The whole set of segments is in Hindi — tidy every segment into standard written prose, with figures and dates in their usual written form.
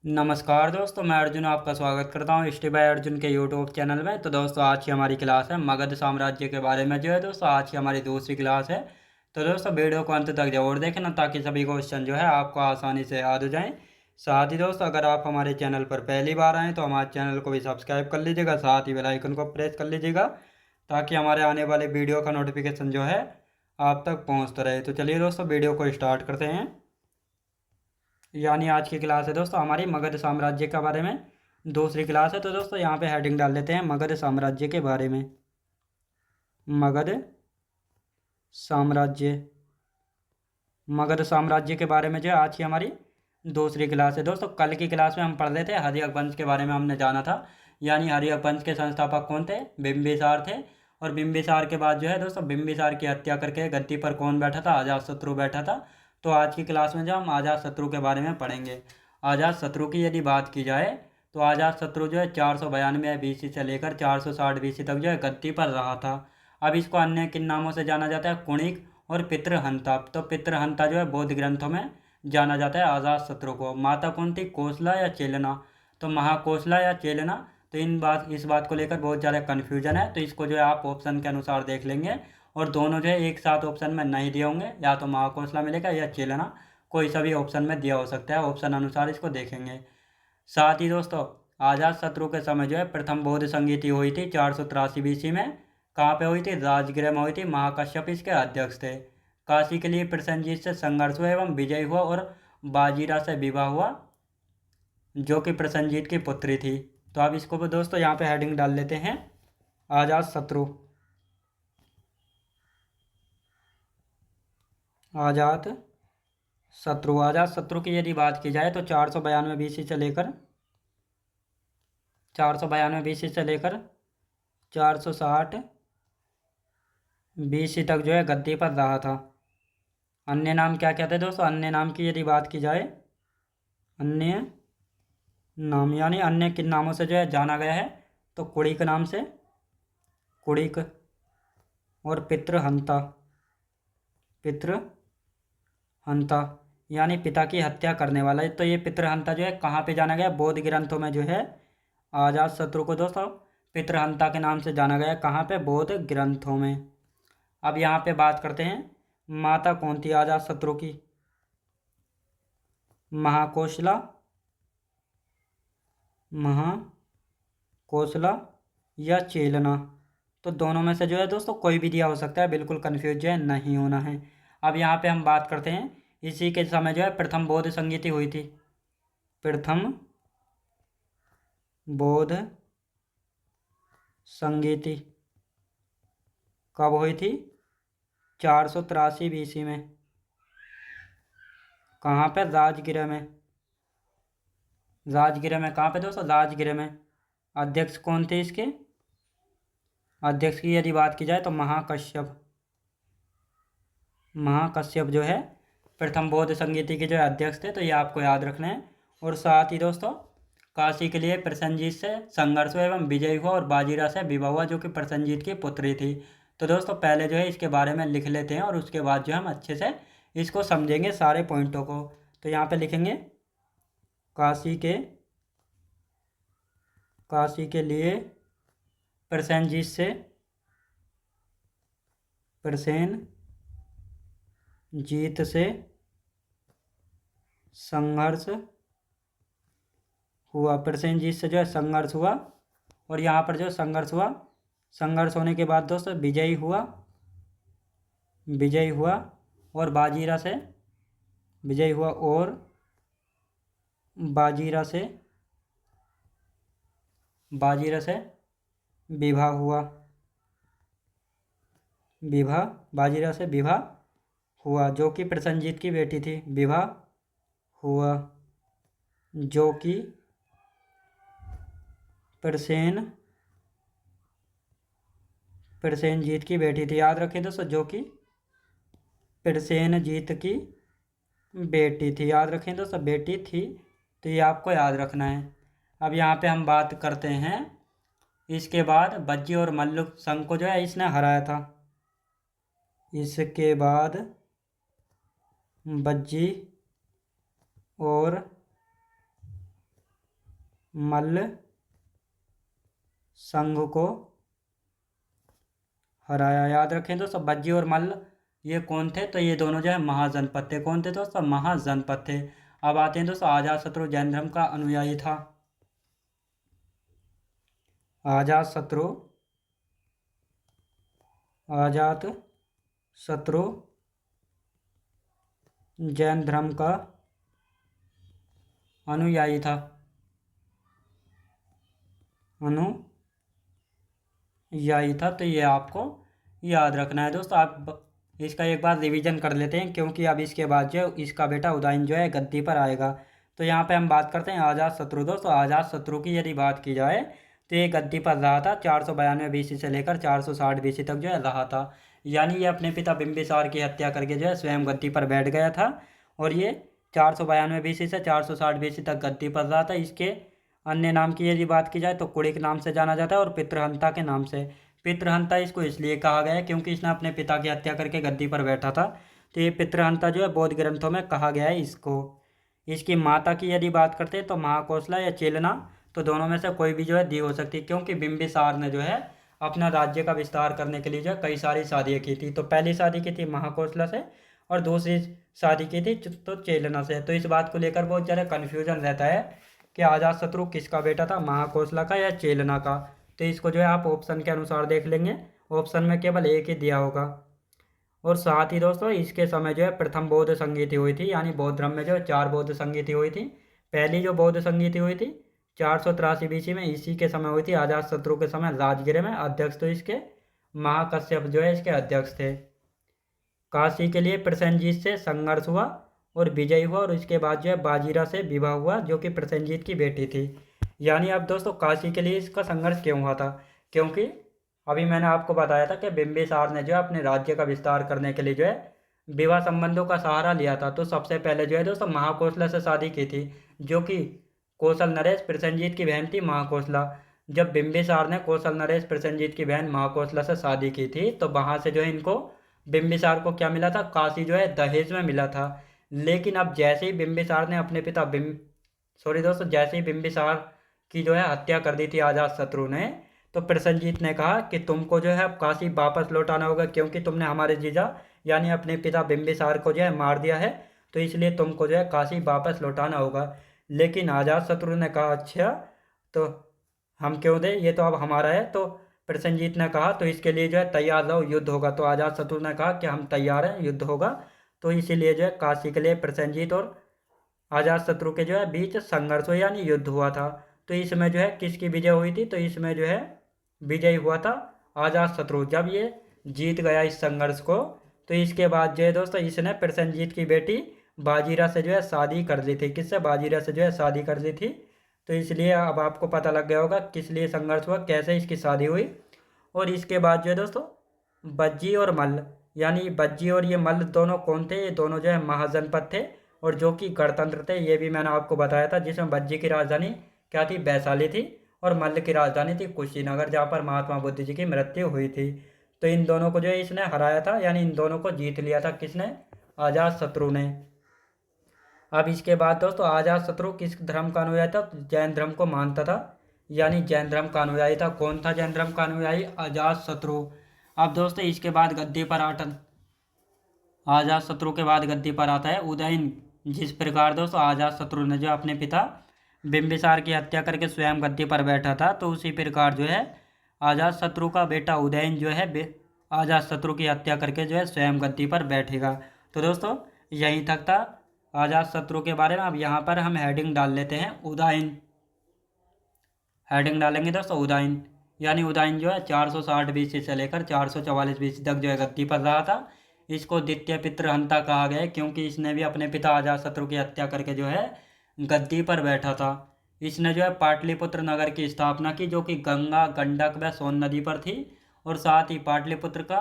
नमस्कार दोस्तों, मैं अर्जुन आपका स्वागत करता हूँ स्टे बाय अर्जुन के यूट्यूब चैनल में। तो दोस्तों आज की हमारी क्लास है मगध साम्राज्य के बारे में। जो है दोस्तों आज की हमारी दूसरी क्लास है। तो दोस्तों वीडियो को अंत तक जरूर देखना ताकि सभी क्वेश्चन जो है आपको आसानी से याद हो जाएं। साथ ही दोस्तों अगर आप हमारे चैनल पर पहली बार आएँ तो हमारे चैनल को भी सब्सक्राइब कर लीजिएगा, साथ ही बेल आइकन को प्रेस कर लीजिएगा ताकि हमारे आने वाले वीडियो का नोटिफिकेशन जो है आप तक पहुँचता रहे। तो चलिए दोस्तों वीडियो को स्टार्ट करते हैं। यानी आज की क्लास है दोस्तों हमारी मगध साम्राज्य के बारे में, दूसरी क्लास है। तो दोस्तों यहाँ पे हेडिंग डाल देते हैं मगध साम्राज्य के बारे में। मगध साम्राज्य, मगध साम्राज्य के बारे में जो है आज की हमारी दूसरी क्लास है। दोस्तों कल की क्लास में हम पढ़ रहे थे हर्यक वंश के बारे में, हमने जाना था। यानी हर्यक वंश के संस्थापक कौन थे? बिंबिसार थे। और बिंबिसार के बाद जो है दोस्तों बिंबिसार की हत्या करके गद्दी पर कौन बैठा था? अजातशत्रु बैठा था। तो आज की क्लास में जो हम अजातशत्रु के बारे में पढ़ेंगे। अजातशत्रु की यदि बात की जाए तो अजातशत्रु जो है 492 BC से लेकर 460 BC तक जो है गद्दी पर रहा था। अब इसको अन्य किन नामों से जाना जाता है? कुणिक और पितृहंता। तो पितृहंता जो है बौद्ध ग्रंथों में जाना जाता है अजातशत्रु को। माता कौन थी? कोसला या चेलना? तो महाकोसला या चेलना। तो इस बात को लेकर बहुत ज़्यादा कन्फ्यूजन है, तो इसको जो है आप ऑप्शन के अनुसार देख लेंगे। और दोनों जो है एक साथ ऑप्शन में नहीं दिए होंगे, या तो महाकोसला मिलेगा या चेलना, कोई सा भी ऑप्शन में दिया हो सकता है। ऑप्शन अनुसार इसको देखेंगे। साथ ही दोस्तों अजातशत्रु के समय जो है प्रथम बौद्ध संगीति हुई थी 483 BC में। कहाँ पे हुई थी? राजगृह में हुई थी। महाकश्यप इसके अध्यक्ष थे। काशी के लिए प्रसेनजीत से संघर्ष हुआ एवं विजय हुआ और बाजीरा से विवाह हुआ, जो कि प्रसेनजीत की पुत्री थी। तो अब इसको भी दोस्तों यहाँ पे हेडिंग डाल लेते हैं अजातशत्रु। अजातशत्रु की यदि बात की जाए तो 492 BC से लेकर 460 BC तक जो है गद्दी पर रहा था। अन्य नाम क्या क्या थे दोस्तों? अन्य नाम की यदि बात की जाए, अन्य नाम यानी अन्य किन नामों से जो है जाना गया है? तो कुड़िक नाम से, कुड़िक, और पितृहंता, पितृहंता यानी पिता की हत्या करने वाला है। तो ये पितृहंता जो है कहाँ पे जाना गया? बौद्ध ग्रंथों में जो है अजातशत्रु को दोस्तों पितृहंता के नाम से जाना गया। कहाँ पे? बौद्ध ग्रंथों में। अब यहाँ पे बात करते हैं माता कौन थी अजातशत्रु की? महाकोसला, महाकोसला या चेलना। तो दोनों में से जो है दोस्तों कोई भी दिया हो सकता है, बिल्कुल कन्फ्यूज जो है नहीं होना है। अब यहाँ पे हम बात करते हैं इसी के समय जो है प्रथम बौद्ध संगीति हुई थी। प्रथम बौद्ध संगीति कब हुई थी? 483 BC में। कहाँ पे? राजगृह में। राजगृह में कहाँ पे दोस्तों? राजगृह में। अध्यक्ष कौन थे इसके? अध्यक्ष की यदि बात की जाए तो महाकश्यप। महाकश्यप जो है प्रथम बौद्ध संगीति के जो है अध्यक्ष थे। तो ये आपको याद रखना है। और साथ ही दोस्तों काशी के लिए प्रसेनजीत से संघर्ष हुआ एवं विजय हुआ और बाजीरा से विवाह हुआ, जो कि प्रसेनजीत की पुत्री थी। तो दोस्तों पहले जो है इसके बारे में लिख लेते हैं और उसके बाद जो हम अच्छे से इसको समझेंगे सारे पॉइंटों को। तो यहाँ पे लिखेंगे काशी के लिए प्रसेनजीत से संघर्ष हुआ। प्रसेनजीत से जो है संघर्ष हुआ। और यहाँ पर जो संघर्ष हुआ, संघर्ष होने के बाद दोस्तों विजयी हुआ और बाजीरा से विजयी हुआ और बाजीरा से विवाह हुआ। बाजीरा से विवाह हुआ, जो कि प्रसेनजीत की बेटी थी। विवाह हुआ जो कि प्रसेनजीत की बेटी थी। याद रखिए दोस्तों, जो कि प्रसेनजीत की बेटी थी। याद रखें दोस्तों, बेटी थी। तो ये आपको याद रखना है। अब यहाँ पे हम बात करते हैं इसके बाद बज्जी और मल्लुक संघ को जो है इसने हराया था। इसके बाद बज्जी और मल्ल संघ को हराया। याद रखें दोस्तों, बज्जी और मल्ल ये कौन थे? तो ये दोनों जो है महाजनपद थे। कौन थे दोस्तों? महाजनपद थे। अब आते हैं दोस्तों, अजातशत्रु जैन धर्म का अनुयायी था। अजातशत्रु जैन धर्म का अनुयायी था। तो ये आपको याद रखना है दोस्तों। आप इसका एक बार रिवीजन कर लेते हैं, क्योंकि अब इसके बाद जो इसका बेटा उदयन जो है गद्दी पर आएगा। तो यहाँ पे हम बात करते हैं अजातशत्रु। दोस्तों अजातशत्रु की यदि बात की जाए तो ये गद्दी पर रहा था 492 बीसी से लेकर 460 बीसी तक जो है रहा था। यानी ये अपने पिता बिंबिसार की हत्या करके जो है स्वयं गद्दी पर बैठ गया था, और ये 492 बीसी से 460 बीसी तक गद्दी पर रहा था। इसके अन्य नाम की यदि बात की जाए तो कुड़िक नाम से जाना जाता है और पितृहंता के नाम से। पितृहंता इसको इसलिए कहा गया है क्योंकि इसने अपने पिता की हत्या करके गद्दी पर बैठा था। तो ये पितृहंता जो है बौद्ध ग्रंथों में कहा गया है इसको। इसकी माता की यदि बात करते हैं तो महाकोसला या चेलना, तो दोनों में से कोई भी जो है दी हो सकती है, क्योंकि बिंबिसार ने जो है अपना राज्य का विस्तार करने के लिए जो है कई सारी शादियाँ की थी। तो पहली शादी की थी महाकोसला से, और दूसरी शादी की थी तो चेलना से। तो इस बात को लेकर बहुत ज़्यादा कन्फ्यूजन रहता है कि अजातशत्रु किसका बेटा था, महाकोसला का या चेलना का। तो इसको जो है आप ऑप्शन के अनुसार देख लेंगे, ऑप्शन में केवल एक ही दिया होगा। और साथ ही दोस्तों इसके समय जो है प्रथम बौद्ध संगीति हुई थी, यानी बौद्ध धर्म में जो है 4 बौद्ध संगीति हुई थी। पहली जो बौद्ध संगीति हुई थी 483 बीसी में, इसी के समय हुई थी। अजातशत्रु के समय राजगृह में अध्यक्ष तो इसके महाकश्यप जो है इसके अध्यक्ष थे। काशी के लिए प्रसेनजीत से संघर्ष हुआ और विजय हुआ, और इसके बाद जो है बाजीरा से विवाह हुआ जो कि प्रसेनजीत की बेटी थी। यानी अब दोस्तों काशी के लिए इसका संघर्ष क्यों हुआ था? क्योंकि अभी मैंने आपको बताया था कि बिंबिसार ने जो है अपने राज्य का विस्तार करने के लिए जो है विवाह संबंधों का सहारा लिया था। तो सबसे पहले जो है दोस्तों महाकोसला से शादी की थी, जो कि कौशल नरेश प्रसेनजीत की बहन थी महाकोसला। जब बिंबिसार ने कौशल नरेश प्रसेनजीत की बहन महाकोसला से शादी की थी तो वहाँ से जो है इनको बिंबिसार को क्या मिला था? काशी जो है दहेज में मिला था। लेकिन अब जैसे ही बिंबिसार ने अपने पिता जैसे ही बिंबिसार की जो है हत्या कर दी थी अजातशत्रु ने, तो प्रसेनजीत ने कहा कि तुमको जो है अब काशी वापस लौटाना होगा, क्योंकि तुमने हमारे जीजा यानी अपने पिता बिंबिसार को जो है मार दिया है, तो इसलिए तुमको जो है काशी वापस लौटाना होगा। लेकिन अजातशत्रु ने कहा अच्छा तो हम क्यों दें, ये तो अब हमारा है। तो प्रसेनजीत ने कहा तो इसके लिए जो है तैयार रहो, युद्ध होगा। तो अजातशत्रु ने कहा कि हम तैयार हैं, युद्ध होगा। तो इसीलिए जो है काशी के लिए प्रसेनजीत और अजातशत्रु के जो है बीच संघर्ष हुआ, यानी युद्ध हुआ था। तो इसमें जो है किसकी विजय हुई थी? तो इसमें जो है विजयी हुआ था अजातशत्रु। जब ये जीत गया इस संघर्ष को, तो इसके बाद जो है दोस्तों इसने प्रसेनजीत की बेटी बाजीरा से जो है शादी कर ली थी। किससे? बाजीरा से जो है शादी कर ली थी। तो इसलिए अब आपको पता लग गया होगा किस लिए संघर्ष हुआ, कैसे इसकी शादी हुई। और इसके बाद जो है दोस्तों बज्जी और मल्ल, यानी बज्जी और ये मल्ल दोनों कौन थे? ये दोनों जो है महाजनपद थे और जो कि गणतंत्र थे। ये भी मैंने आपको बताया था, जिसमें बज्जी की राजधानी क्या थी? वैशाली थी, और मल्ल की राजधानी थी कुशीनगर, जहाँ पर महात्मा बुद्ध जी की मृत्यु हुई थी। तो इन दोनों को जो है इसने हराया था, यानी इन दोनों को जीत लिया था। किसने? अजातशत्रु ने। अब इसके बाद दोस्तों अजातशत्रु किस धर्म का अनुयायी था? जैन धर्म को मानता था, यानी जैन धर्म का अनुयायी था। कौन था जैन धर्म का अनुयायी? अजातशत्रु। अब दोस्तों इसके बाद गद्दी पर अजातशत्रु के बाद गद्दी पर आता है उदयन। जिस प्रकार दोस्तों अजातशत्रु ने जो अपने पिता बिंबिसार की हत्या करके स्वयं गद्दी पर बैठा था, तो उसी प्रकार जो है अजातशत्रु का बेटा उदयन जो है अजातशत्रु की हत्या करके जो है स्वयं गद्दी पर बैठेगा। तो दोस्तों यहीं तक था अजातशत्रु के बारे में। अब यहाँ पर हम हेडिंग डाल लेते हैं उदयन। हेडिंग डालेंगे दोस्तों उदयन, यानी उदयन जो है 460 बीसी से लेकर 444 बीसी तक जो है गद्दी पर रहा था। इसको द्वितीय पितृहंता कहा गया है, क्योंकि इसने भी अपने पिता अजातशत्रु की हत्या करके जो है गद्दी पर बैठा था। इसने जो है पाटलिपुत्र नगर की स्थापना की, जो कि गंगा, गंडक व सोन नदी पर थी। और साथ ही पाटलिपुत्र का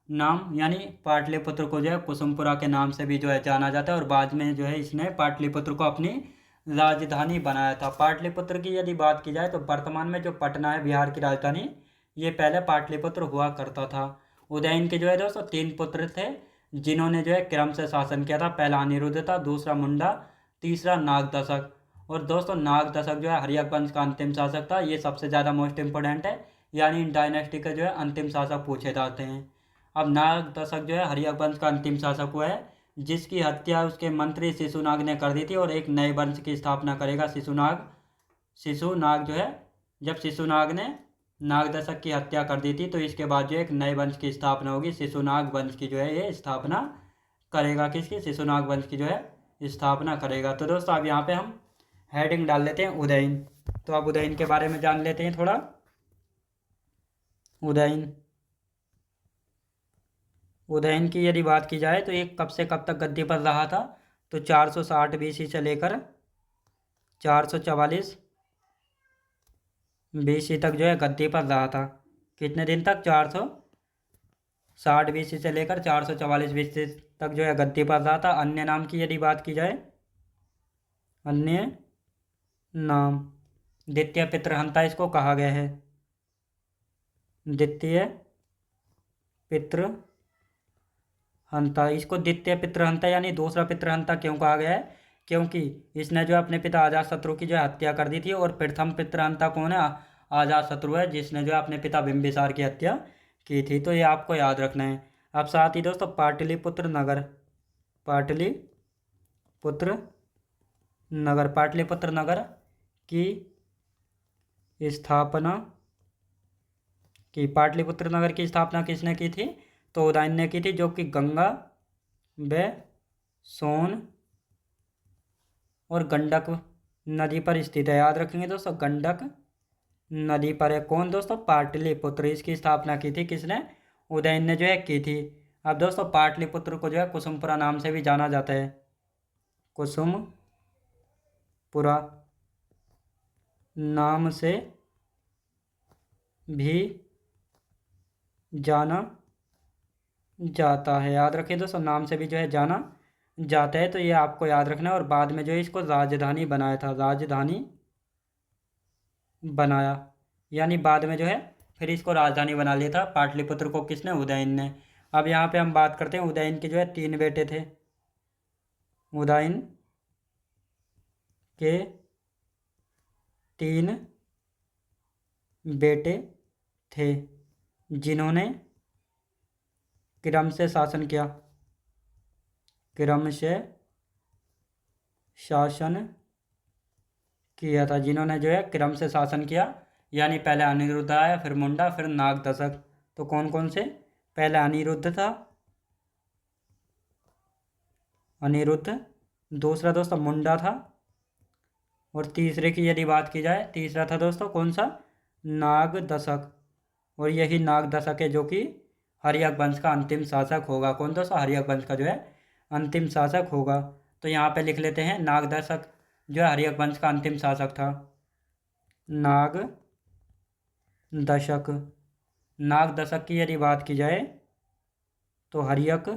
नाम, यानी पाटलिपुत्र को जो है कुसुमपुरा के नाम से भी जो है जाना जाता है। और बाद में जो है इसने पाटलिपुत्र को अपनी राजधानी बनाया था। पाटलिपुत्र की यदि बात की जाए तो वर्तमान में जो पटना है बिहार की राजधानी, ये पहले पाटलिपुत्र हुआ करता था। उदयन के जो है दोस्तों 3 पुत्र थे, जिन्होंने जो है क्रम से शासन किया था। पहला अनिरुद्ध था, दूसरा मुंडा, तीसरा नागदशक। और दोस्तों नाग दशक जो है हर्यक वंश का अंतिम शासक था, ये सबसे ज़्यादा मोस्ट इंपोर्टेंट है, यानी इन डायनेस्टी के जो है अंतिम शासक पूछे जाते हैं। अब नाग दशक जो है हर्यक वंश का अंतिम शासक हुआ है, जिसकी हत्या उसके मंत्री शिशुनाग ने कर दी थी और एक नए वंश की स्थापना करेगा शिशुनाग जो है, जब शिशुनाग ने नाग दशक की हत्या कर दी थी तो इसके बाद जो एक नए वंश की स्थापना होगी, शिशुनाग वंश की जो है ये स्थापना करेगा। किसकी? शिशुनाग वंश की जो है स्थापना करेगा। तो दोस्तों अब यहाँ पे हम हेडिंग डाल लेते हैं उदयन। तो अब उदयन के बारे में जान लेते हैं थोड़ा। उदयन की यदि बात की जाए तो ये कब से कब तक गद्दी पर रहा था, तो 460 बीसी से लेकर 444 बीसी तक जो है गद्दी पर रहा था। कितने दिन तक? 460 बीसी से लेकर 444 बीसी तक जो है गद्दी पर रहा था। अन्य नाम की यदि बात की जाए, अन्य नाम द्वितीय पितृहंता इसको कहा गया है। द्वितीय पितृहंता, इसको द्वितीय पितृहंता यानी दूसरा पितृहंता क्यों कहा गया है? क्योंकि इसने जो अपने पिता अजातशत्रु की जो है हत्या कर दी थी। और प्रथम पितृहंता कौन है? अजातशत्रु है, जिसने जो है अपने पिता बिंबिसार की हत्या की थी। तो ये आपको याद रखना है। अब साथ ही दोस्तों पाटलिपुत्र नगर की स्थापना पाटलिपुत्र नगर की स्थापना किसने की थी? तो उदयन ने की थी, जो कि गंगा व सोन और गंडक नदी पर स्थित है। याद रखेंगे दोस्तों, गंडक नदी पर है। कौन दोस्तों? पाटलिपुत्र। इसकी स्थापना की थी किसने? उदयन ने जो है की थी। अब दोस्तों पाटलिपुत्र को जो है कुसुमपुरा नाम से भी जाना जाता है। कुसुमपुरा नाम से भी जाना जाता है। याद रखिए दोस्तों, नाम से भी जो है जाना जाता है। तो ये आपको याद रखना है। और बाद में जो है इसको राजधानी बनाया था, राजधानी बनाया, यानी बाद में जो है फिर इसको राजधानी बना लिया था पाटलिपुत्र को। किसने? उदयन ने। अब यहाँ पे हम बात करते हैं उदयन के जो है 3 बेटे थे। उदयन के 3 बेटे थे, जिन्होंने क्रम से शासन किया। जिन्होंने जो है क्रम से शासन किया, यानी पहले अनिरुद्ध आया, फिर मुंडा, फिर नाग दशक। तो कौन कौन से? पहले अनिरुद्ध था, दूसरा दोस्तों मुंडा था, और तीसरे की यदि बात की जाए, तीसरा था दोस्तों कौन सा? नाग दशक। और यही नाग दशक है जो कि हर्यक वंश का अंतिम शासक होगा। कौन दोस्तों? हर्यक वंश का जो है अंतिम शासक होगा। तो यहाँ पे लिख लेते हैं नाग दशक जो है हर्यक वंश का अंतिम शासक था। नाग दशक की यदि बात की जाए तो हर्यक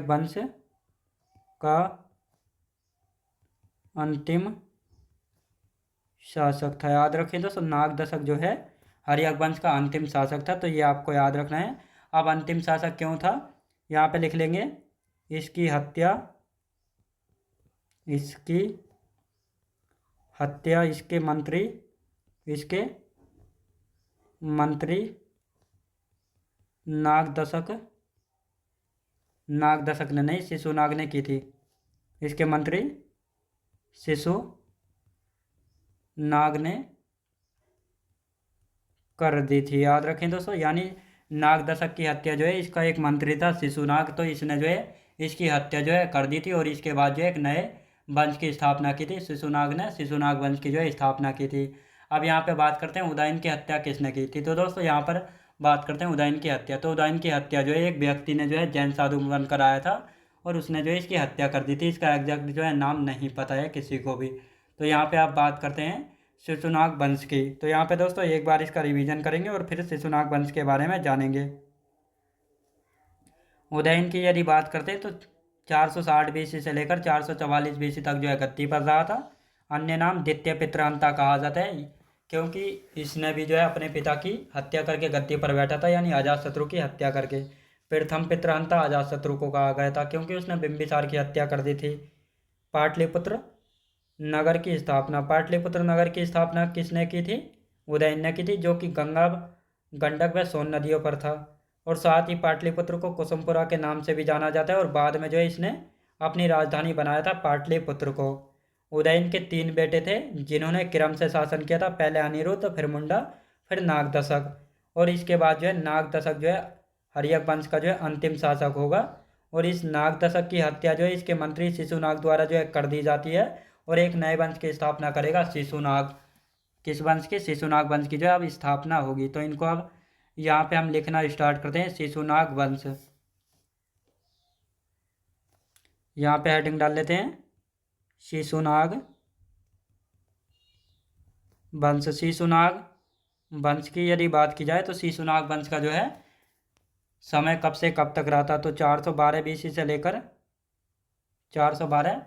वंश का अंतिम शासक था। याद रखें दोस्तों, नाग दशक जो है हर्यक वंश का अंतिम शासक था। तो ये आपको याद रखना है। अब अंतिम शासक क्यों था, यहाँ पे लिख लेंगे। इसकी हत्या इसके मंत्री नाग दशक ने नहीं, शिशुनाग ने की थी। इसके मंत्री शिशुनाग ने कर दी थी। याद रखें दोस्तों, यानी नाग दशक की हत्या जो है इसका एक मंत्री था शिशुनाग, तो इसने जो है इसकी हत्या जो है कर दी थी। और इसके बाद जो एक नए वंश की स्थापना की थी शिशुनाग ने, शिशुनाग वंश की जो है स्थापना की थी। अब यहाँ पे बात करते हैं उदयन की हत्या किसने की थी। तो दोस्तों यहाँ पर बात करते हैं उदयन की हत्या। तो उदयन की हत्या जो है एक व्यक्ति ने जो है जैन साधु बनकर आया था, और उसने जो है इसकी हत्या कर दी थी। इसका एग्जैक्ट जो है नाम नहीं पता है किसी को भी। तो यहाँ पे आप बात करते हैं शिशुनाग वंश की। तो यहाँ पे दोस्तों एक बार इसका रिवीजन करेंगे और फिर शिशुनाग वंश के बारे में जानेंगे। उदयन की यदि बात करते हैं तो 460 बीसी से लेकर 444 बीसी तक जो है गद्दी पर रहा था। अन्य नाम द्वितीय पितृहंता कहा जाता है, क्योंकि इसने भी जो है अपने पिता की हत्या करके गद्दी पर बैठा था, यानी अजातशत्रु की हत्या करके। प्रथम पितृहंता अजातशत्रु को कहा गया था, क्योंकि उसने बिंबिसार की हत्या कर दी थी। पाटलिपुत्र नगर की स्थापना। पाटलिपुत्र नगर की स्थापना किसने की थी? उदयन ने की थी, जो कि गंगा, गंडक व सोन नदियों पर था। और साथ ही पाटलिपुत्र को कुसुमपुरा के नाम से भी जाना जाता है, और बाद में जो है इसने अपनी राजधानी बनाया था पाटलिपुत्र को। उदयन के 3 बेटे थे जिन्होंने क्रम से शासन किया था, पहले अनिरुद्ध, फिर मुंडा, फिर नागदशक। और इसके बाद जो है नागदशक जो है हर्यक वंश का जो है अंतिम शासक होगा। और इस नागदशक की हत्या जो है इसके मंत्री शिशुनाग द्वारा जो है कर दी जाती है, और एक नए वंश की स्थापना करेगा शिशुनाग। किस वंश की? शिशुनाग वंश की जो है अब स्थापना होगी। तो इनको अब यहाँ पे हम लिखना स्टार्ट करते हैं, शिशुनाग वंश। यहाँ पे हेडिंग डाल लेते हैं, शिशुनाग वंश। शिशुनाग वंश की यदि बात की जाए तो शिशुनाग वंश का जो है समय कब से कब तक रहा था? तो 412 बीसी से लेकर 412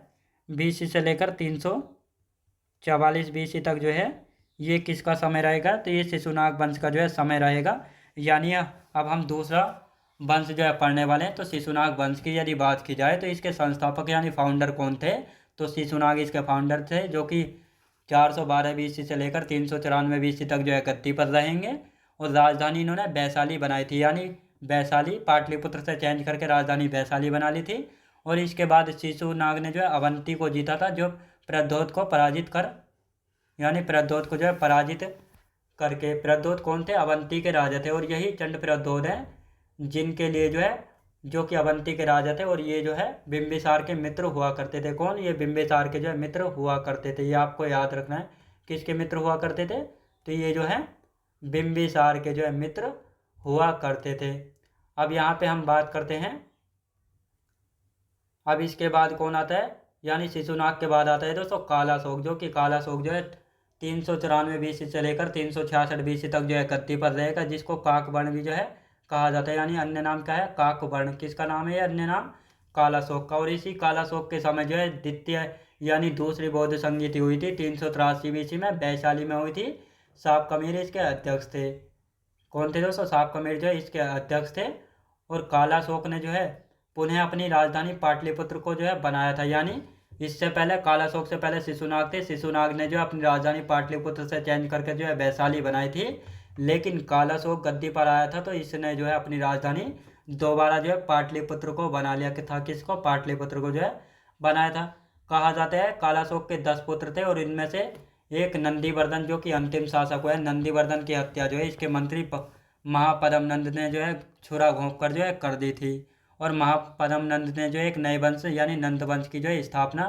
बीसी से लेकर 344 बीसी तक जो है ये किसका समय रहेगा? तो ये शिशुनाग वंश का जो है समय रहेगा। यानी अब हम दूसरा वंश जो है पढ़ने वाले हैं। तो शिशुनाग वंश की यदि बात की जाए तो इसके संस्थापक यानी फाउंडर कौन थे? तो शिशुनाग इसके फाउंडर थे, जो कि 412 बीसी से लेकर 394 बीसी तक जो है गद्दी पर रहेंगे। और राजधानी इन्होंने वैशाली बनाई थी, यानी वैशाली, पाटलिपुत्र से चेंज करके राजधानी वैशाली बना ली थी। और इसके बाद शिशुनाग ने जो है अवंती को जीता था, जो प्रद्योत को पराजित कर, यानी प्रद्योत को जो है पराजित करके। प्रद्योत कौन थे? अवंती के राजा थे। और यही चंड प्रद्योत हैं जिनके लिए जो है, जो कि अवंती के राजा थे, और ये जो है बिंबिसार के मित्र हुआ करते थे। कौन? ये बिंबिसार के जो है मित्र हुआ करते थे। ये आपको याद रखना है, किसके मित्र हुआ करते थे? तो ये जो है बिंबिसार के जो है मित्र हुआ करते थे। अब यहाँ पे हम बात करते हैं, अब इसके बाद कौन आता है? यानी शिशुनाग के बाद आता है दोस्तों कालाशोक, जो कि कालाशोक जो है 394 बीसी से लेकर 366 बीसी तक जो है गद्दी पर रहेगा, जिसको काकवर्ण भी जो है कहा जाता है। यानी अन्य नाम क्या है? काकवर्ण। किसका नाम है? अन्य नाम कालाशोक का। और इसी कालाशोक के समय जो है द्वितीय यानी दूसरी बौद्ध संगीति हुई थी 383 बीसी में, वैशाली में हुई थी। साप कमीर इसके अध्यक्ष थे। कौन थे दोस्तों? साप कमीर जो है इसके अध्यक्ष थे। और कालाशोक ने जो है पुनः अपनी राजधानी पाटलिपुत्र को जो है बनाया था। यानी इससे पहले, कालाशोक से पहले शिशुनाग थे। शिशुनाग ने जो अपनी राजधानी पाटलिपुत्र से चेंज करके जो है वैशाली बनाई थी। लेकिन कालाशोक गद्दी पर आया था तो इसने जो है अपनी राजधानी दोबारा जो है पाटलिपुत्र को बना लिया। कि था किसको? पाटलिपुत्र को जो है बनाया था। कहा जाता है कालाशोक के 10 पुत्र थे, और इनमें से एक नंदीवर्धन, जो कि अंतिम शासक हुआ है, नंदीवर्धन की हत्या जो है इसके मंत्री महापद्म नंद ने जो है छुरा घोंप कर जो है कर दी थी। और महापद्म नंद ने जो एक नए वंश यानी नंद वंश की जो है स्थापना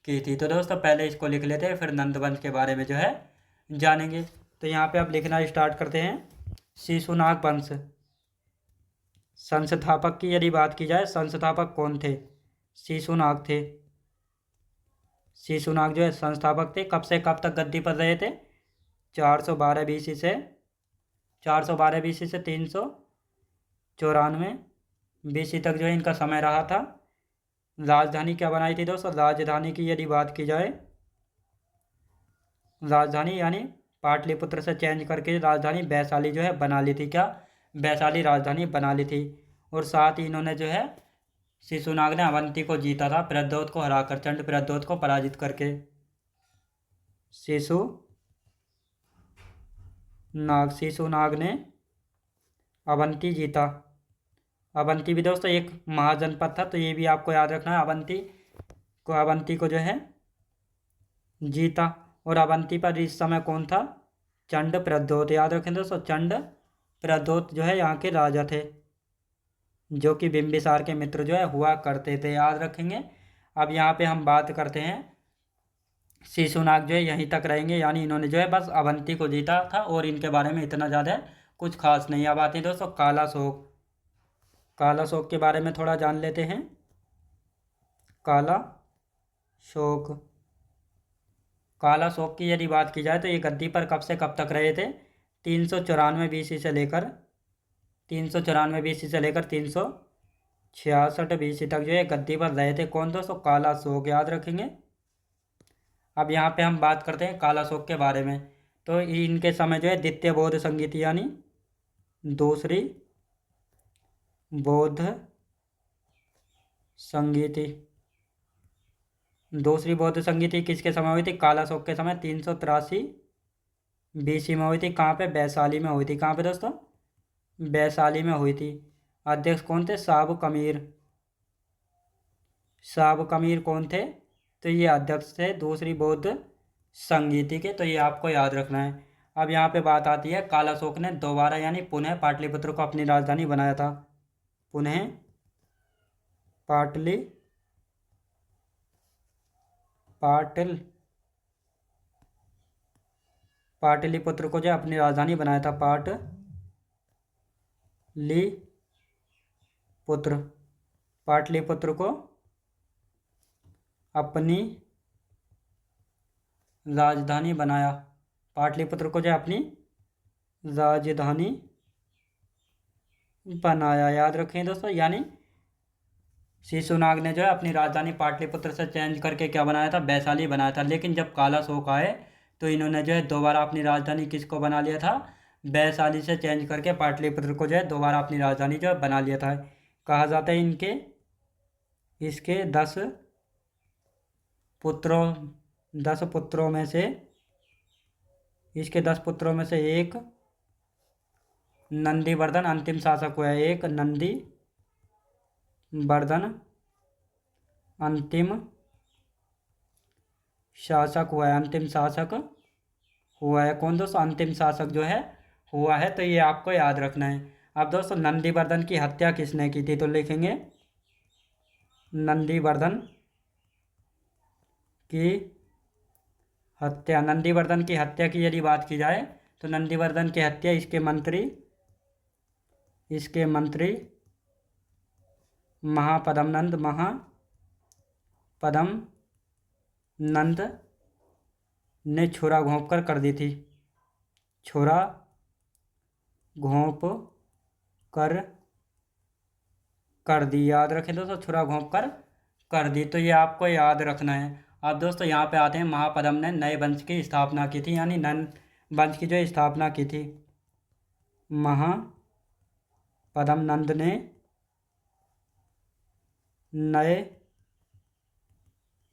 की थी। तो दोस्तों पहले इसको लिख लेते हैं, फिर नंद वंश के बारे में जो है जानेंगे। तो यहाँ पे आप लिखना स्टार्ट करते हैं, शिशुनाग वंश। संस्थापक की यदि बात की जाए, संस्थापक कौन थे? शिशुनाग थे। शिशुनाग जो है संस्थापक थे। कब से कब तक गद्दी पर रहे थे? 412 बीसी से 394 बीसी तक जो है इनका समय रहा था। राजधानी क्या बनाई थी दोस्तों? राजधानी की यदि बात की जाए, राजधानी यानी पाटलिपुत्र से चेंज करके राजधानी वैशाली जो है बना ली थी। क्या? वैशाली राजधानी बना ली थी। और साथ ही इन्होंने जो है शिशुनाग ने अवंती को जीता था, प्रद्योत को हराकर, चंड प्रद्योत को पराजित करके। शिशुनाग ने अवंती जीता। अवंती भी दोस्तों एक महाजनपद था, तो ये भी आपको याद रखना है। अवंती को जो है जीता। और अवंती पर इस समय कौन था? चंड प्रद्योत। याद रखें दोस्तों, चंड प्रद्योत जो है यहाँ के राजा थे, जो कि बिंबिसार के मित्र जो है हुआ करते थे। याद रखेंगे। अब यहाँ पे हम बात करते हैं, शिशुनाग जो है यहीं तक रहेंगे, यानी इन्होंने जो है बस अवंती को जीता था, और इनके बारे में इतना ज़्यादा कुछ खास नहीं। अब आते हैं दोस्तों कालाशोक। कालाशोक के बारे में थोड़ा जान लेते हैं। कालाशोक कालाशोक की यदि बात की जाए तो ये गद्दी पर कब से कब तक रहे थे? 394 बीसी से लेकर 366 बीसी तक जो है गद्दी पर रहे थे। कौन दोस्तों? कालाशोक। याद रखेंगे। अब यहाँ पे हम बात करते हैं कालाशोक के बारे में। तो इनके समय जो है द्वितीय बौद्ध संगीति यानी दूसरी बौद्ध संगीति दूसरी बौद्ध संधि थी किसके समय हुई थी? कालाशोक के समय 383 BC में हुई थी। कहाँ पे? वैशाली में हुई थी। कहाँ पे दोस्तों? वैशाली में हुई थी। अध्यक्ष कौन थे? साब कमीर। साब कमीर कौन थे? तो ये अध्यक्ष थे दूसरी बौद्ध संगीति के। तो ये आपको याद रखना है। अब यहाँ पे बात आती है, कालाशोक ने दोबारा यानी पुनः पाटलिपुत्र को अपनी राजधानी बनाया था। पुनः पाटली पाटल पाटलिपुत्र को जो अपनी राजधानी बनाया था। पाटलिपुत्र को अपनी राजधानी बनाया। पाटलिपुत्र को जो अपनी राजधानी बनाया, याद रखें दोस्तों। यानी शिशुनाग ने जो है अपनी राजधानी पाटलिपुत्र से चेंज करके क्या बनाया था? वैशाली बनाया था। लेकिन जब कालाशोक आए तो इन्होंने जो है दोबारा अपनी राजधानी किसको बना लिया था? वैशाली से चेंज करके पाटलिपुत्र को जो है दोबारा अपनी राजधानी जो है बना लिया था। कहा जाता है इसके 10 पुत्रों में से एक नंदीवर्धन अंतिम शासक हुआ है। एक नंदीवर्धन अंतिम शासक हुआ है। कौन दोस्तों? अंतिम शासक जो है हुआ है। तो ये आपको याद रखना है। अब दोस्तों नंदीवर्धन की हत्या किसने की थी? तो लिखेंगे नंदीवर्धन की हत्या की यदि बात की जाए तो नंदीवर्धन की हत्या इसके मंत्री महापदम नंद ने छुरा घोंप कर दी थी। छुरा घोंप कर दी, याद रखें दोस्तों। छुरा घोंप कर दी। तो ये आपको याद रखना है। अब दोस्तों यहाँ पे आते हैं, महापद्म ने नए वंश की स्थापना की थी, यानी नंद वंश की जो स्थापना की थी। महापद्म नंद ने नए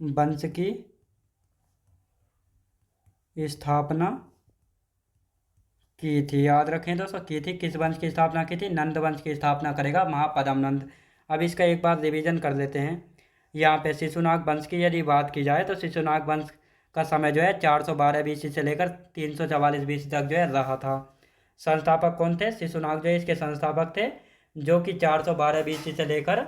वंश की स्थापना की थी, याद रखें दोस्तों। की थी, किस वंश की स्थापना की थी? नंद वंश की स्थापना करेगा महापद्म नंद। अब इसका एक बार रिवीजन कर लेते हैं। यहाँ पे शिशुनाग वंश की यदि बात की जाए तो शिशुनाग वंश का समय जो है 412 BC से लेकर 344 BC तक जो है रहा था। संस्थापक कौन थे? शिशुनाग जो है इसके संस्थापक थे, जो कि 412 BC से लेकर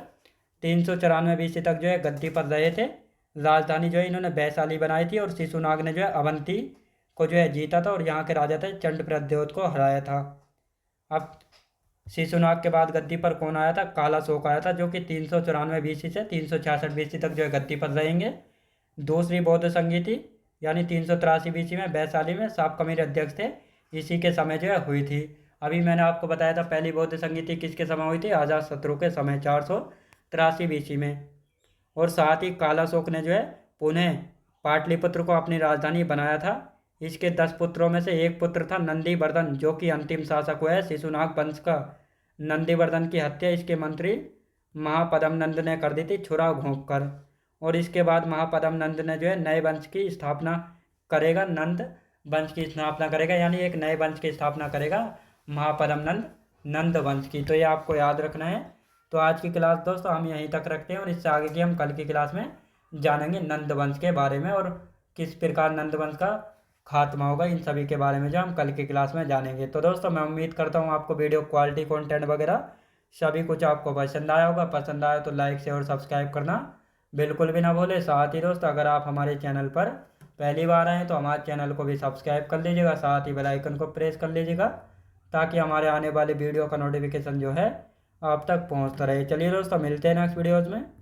394 BC तक जो है गद्दी पर रहे थे। राजधानी जो है इन्होंने वैशाली बनाई थी और शिशुनाग ने जो है अवंती को जो है जीता था और यहाँ के राजा थे चंड प्रद्योत को हराया था। अब शिशुनाग के बाद गद्दी पर कौन आया था? कालाशोक आया था, जो कि 394 BC से 366 BC तक जो है गद्दी पर रहेंगे। दूसरी बौद्ध संधि थी यानी 383 BC में वैशाली में सापकमीर अध्यक्ष थे, इसी के समय जो है हुई थी। अभी मैंने आपको बताया था पहली बौद्ध संधि थी किसके समय हुई थी? अजातशत्रु के समय 483 BC में। और साथ ही कालाशोक ने जो है पुनः पाटलिपुत्र को अपनी राजधानी बनाया था। इसके 10 पुत्रों में से एक पुत्र था नंदीवर्धन, जो कि अंतिम शासक हुआ है शिशुनाग वंश का। नंदीवर्धन की हत्या इसके मंत्री महापद्म नंद ने कर दी थी छुरा घोंप कर। और इसके बाद महापद्म नंद ने जो है नए वंश की स्थापना करेगा, नंद वंश की स्थापना करेगा, यानी एक नए वंश की स्थापना करेगा महापद्म नंद वंश की। तो ये आपको याद रखना है। तो आज की क्लास दोस्तों हम यहीं तक रखते हैं और इससे आगे की हम कल की क्लास में जानेंगे नंद वंश के बारे में और किस प्रकार नंद वंश का खात्मा होगा, इन सभी के बारे में जो हम कल की क्लास में जानेंगे। तो दोस्तों मैं उम्मीद करता हूँ आपको वीडियो क्वालिटी कंटेंट वगैरह सभी कुछ आपको पसंद आया होगा। पसंद आया तो लाइक शेयर और सब्सक्राइब करना बिल्कुल भी ना भूले। साथ ही दोस्तों अगर आप हमारे चैनल पर पहली बार आए तो हमारे चैनल को भी सब्सक्राइब कर लीजिएगा, साथ ही बेल आइकन को प्रेस कर लीजिएगा ताकि हमारे आने वाले वीडियो का नोटिफिकेशन जो है आप तक पहुँचता रहे। चलिए दोस्तों मिलते हैं नेक्स्ट वीडियोज़ में।